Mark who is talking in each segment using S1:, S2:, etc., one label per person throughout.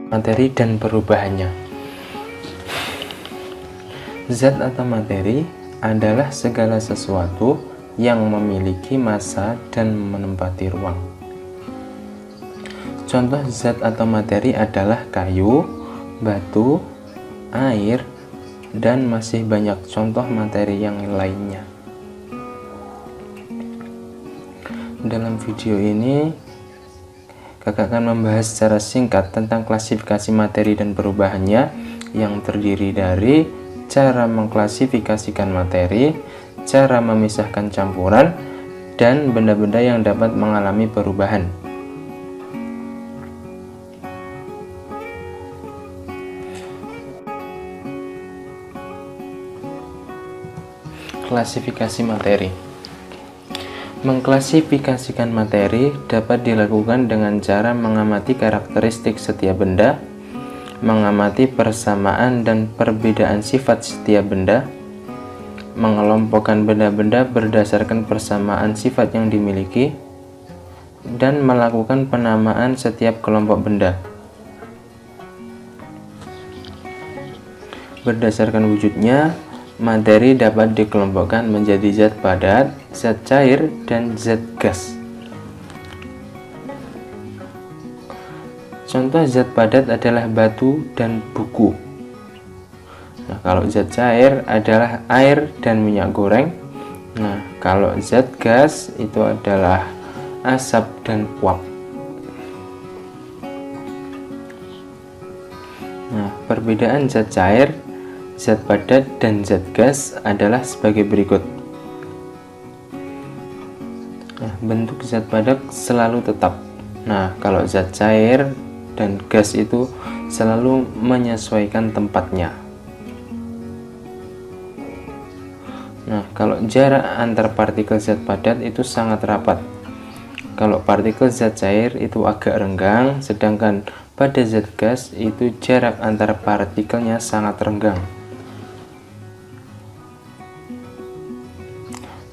S1: Materi dan perubahannya. Zat atau materi adalah segala sesuatu yang memiliki massa dan menempati ruang. Contoh zat atau materi adalah kayu, batu, air, dan masih banyak contoh materi yang lainnya. Dalam video ini, kakak akan membahas secara singkat tentang klasifikasi materi dan perubahannya yang terdiri dari cara mengklasifikasikan materi, cara memisahkan campuran, dan benda-benda yang dapat mengalami perubahan. Klasifikasi materi. Mengklasifikasikan materi dapat dilakukan dengan cara mengamati karakteristik setiap benda, mengamati persamaan dan perbedaan sifat setiap benda, mengelompokkan benda-benda berdasarkan persamaan sifat yang dimiliki, dan melakukan penamaan setiap kelompok benda. Berdasarkan wujudnya, materi dapat dikelompokkan menjadi zat padat, zat cair, dan zat gas. Contoh zat padat adalah batu dan buku. Nah, kalau zat cair adalah air dan minyak goreng. Nah, kalau zat gas itu adalah asap dan uap. Nah, perbedaan zat cair, zat padat, dan zat gas adalah sebagai berikut. Nah, bentuk zat padat selalu tetap. Nah, kalau zat cair dan gas itu selalu menyesuaikan tempatnya. Nah, kalau jarak antar partikel zat padat itu sangat rapat. Kalau partikel zat cair itu agak renggang, sedangkan pada zat gas itu jarak antar partikelnya sangat renggang.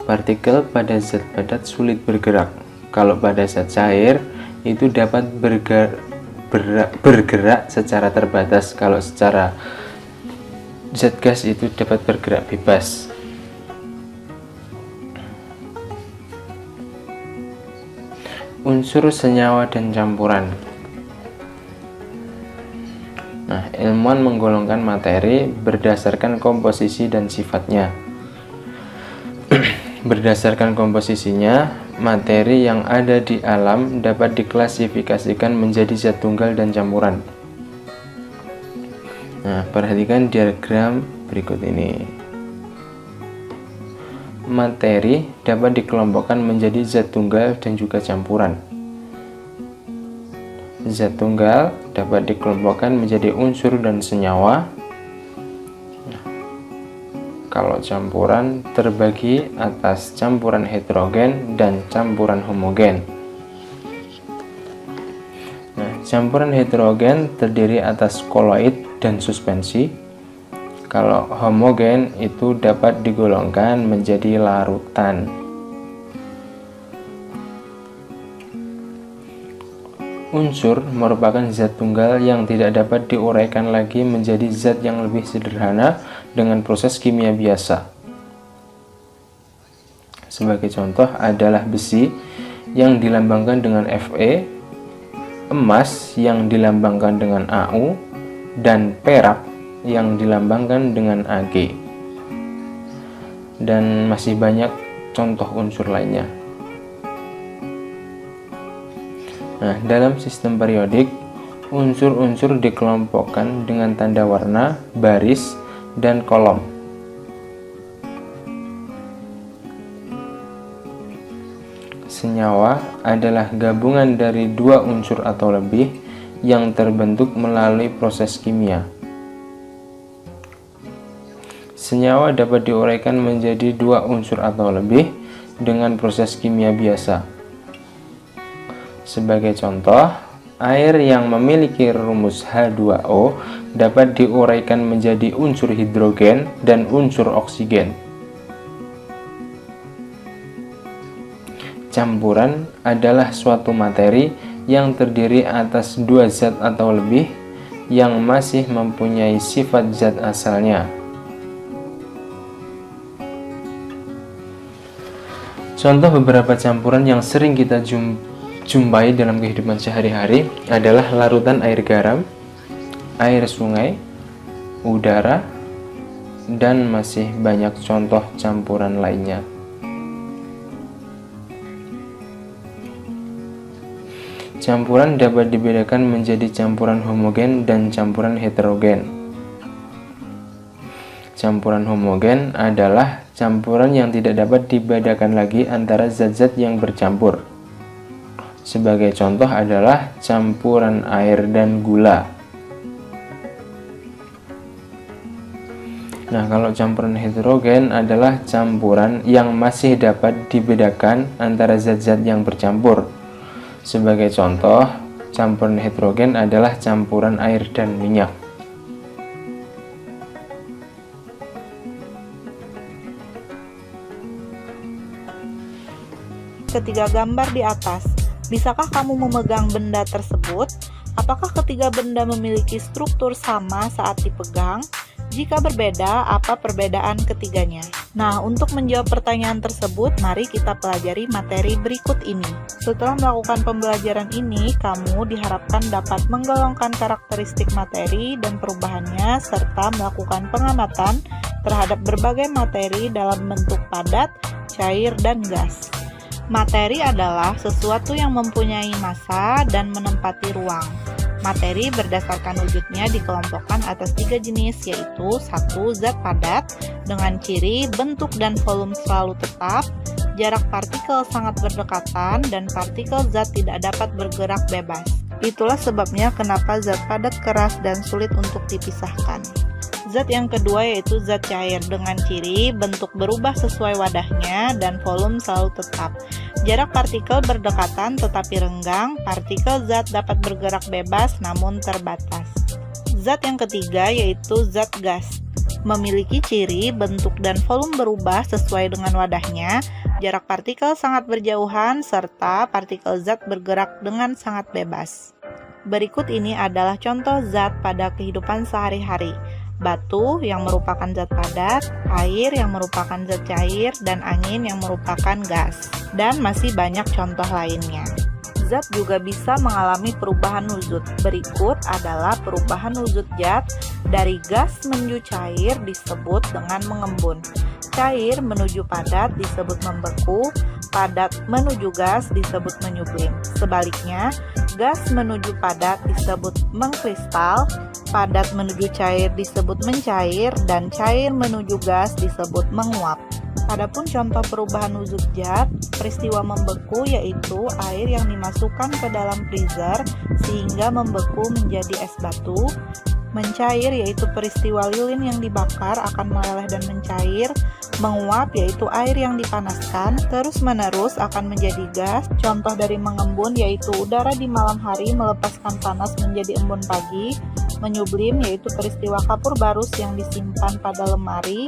S1: Partikel pada zat padat sulit bergerak. Kalau pada zat cair itu dapat bergerak secara terbatas. Kalau secara zat gas itu dapat bergerak bebas. Unsur, senyawa, dan campuran. Nah, ilmuwan menggolongkan materi berdasarkan komposisi dan sifatnya. Berdasarkan komposisinya, materi yang ada di alam dapat diklasifikasikan menjadi zat tunggal dan campuran. Nah, perhatikan diagram berikut ini. Materi dapat dikelompokkan menjadi zat tunggal dan juga campuran. Zat tunggal dapat dikelompokkan menjadi unsur dan senyawa. Kalau campuran terbagi atas campuran heterogen dan campuran homogen. Nah, campuran heterogen terdiri atas koloid dan suspensi. Kalau homogen itu dapat digolongkan menjadi larutan. Unsur merupakan zat tunggal yang tidak dapat diuraikan lagi menjadi zat yang lebih sederhana dengan proses kimia biasa. Sebagai contoh adalah besi yang dilambangkan dengan Fe, emas yang dilambangkan dengan Au, dan perak yang dilambangkan dengan Ag. Dan masih banyak contoh unsur lainnya. Nah, dalam sistem periodik, unsur-unsur dikelompokkan dengan tanda warna, baris, dan kolom. Senyawa adalah gabungan dari dua unsur atau lebih yang terbentuk melalui proses kimia. Senyawa dapat diuraikan menjadi dua unsur atau lebih dengan proses kimia biasa. Sebagai contoh, air yang memiliki rumus H2O dapat diuraikan menjadi unsur hidrogen dan unsur oksigen. Campuran adalah suatu materi yang terdiri atas dua zat atau lebih yang masih mempunyai sifat zat asalnya. Contoh beberapa campuran yang sering kita jumpai dalam kehidupan sehari-hari adalah larutan air garam, air sungai, udara, dan masih banyak contoh campuran lainnya. Campuran dapat dibedakan menjadi campuran homogen dan campuran heterogen. Campuran homogen adalah campuran yang tidak dapat dibedakan lagi antara zat-zat yang bercampur. Sebagai contoh adalah campuran air dan gula. Nah, kalau campuran heterogen adalah campuran yang masih dapat dibedakan antara zat-zat yang bercampur. Sebagai contoh, campuran heterogen adalah campuran air dan minyak.
S2: Ketiga gambar di atas, bisakah kamu memegang benda tersebut? Apakah ketiga benda memiliki struktur sama saat dipegang? Jika berbeda, apa perbedaan ketiganya? Nah, untuk menjawab pertanyaan tersebut, mari kita pelajari materi berikut ini. Setelah melakukan pembelajaran ini, kamu diharapkan dapat menggolongkan karakteristik materi dan perubahannya, serta melakukan pengamatan terhadap berbagai materi dalam bentuk padat, cair, dan gas. Materi adalah sesuatu yang mempunyai massa dan menempati ruang. Materi berdasarkan wujudnya dikelompokkan atas 3 jenis, yaitu 1. Zat padat dengan ciri, bentuk, dan volume selalu tetap, jarak partikel sangat berdekatan, dan partikel zat tidak dapat bergerak bebas. Itulah sebabnya kenapa zat padat keras dan sulit untuk dipisahkan. Zat yang kedua yaitu zat cair dengan ciri, bentuk berubah sesuai wadahnya, dan volume selalu tetap. Jarak partikel berdekatan tetapi renggang, partikel zat dapat bergerak bebas namun terbatas. Zat yang ketiga yaitu zat gas. Memiliki ciri, bentuk, dan volume berubah sesuai dengan wadahnya, jarak partikel sangat berjauhan, serta partikel zat bergerak dengan sangat bebas. Berikut ini adalah contoh zat pada kehidupan sehari-hari. Batu yang merupakan zat padat, air yang merupakan zat cair, dan angin yang merupakan gas. Dan masih banyak contoh lainnya. Zat juga bisa mengalami perubahan wujud. Berikut adalah perubahan wujud zat dari gas menuju cair disebut dengan mengembun. Cair menuju padat disebut membeku, padat menuju gas disebut menyublim. Sebaliknya, gas menuju padat disebut mengkristal, padat menuju cair disebut mencair, dan cair menuju gas disebut menguap. Adapun contoh perubahan wujud zat, peristiwa membeku yaitu air yang dimasukkan ke dalam freezer sehingga membeku menjadi es batu. Mencair yaitu peristiwa lilin yang dibakar akan meleleh dan mencair. Menguap yaitu air yang dipanaskan terus-menerus akan menjadi gas. Contoh dari mengembun yaitu udara di malam hari melepaskan panas menjadi embun pagi. Menyublim yaitu peristiwa kapur barus yang disimpan pada lemari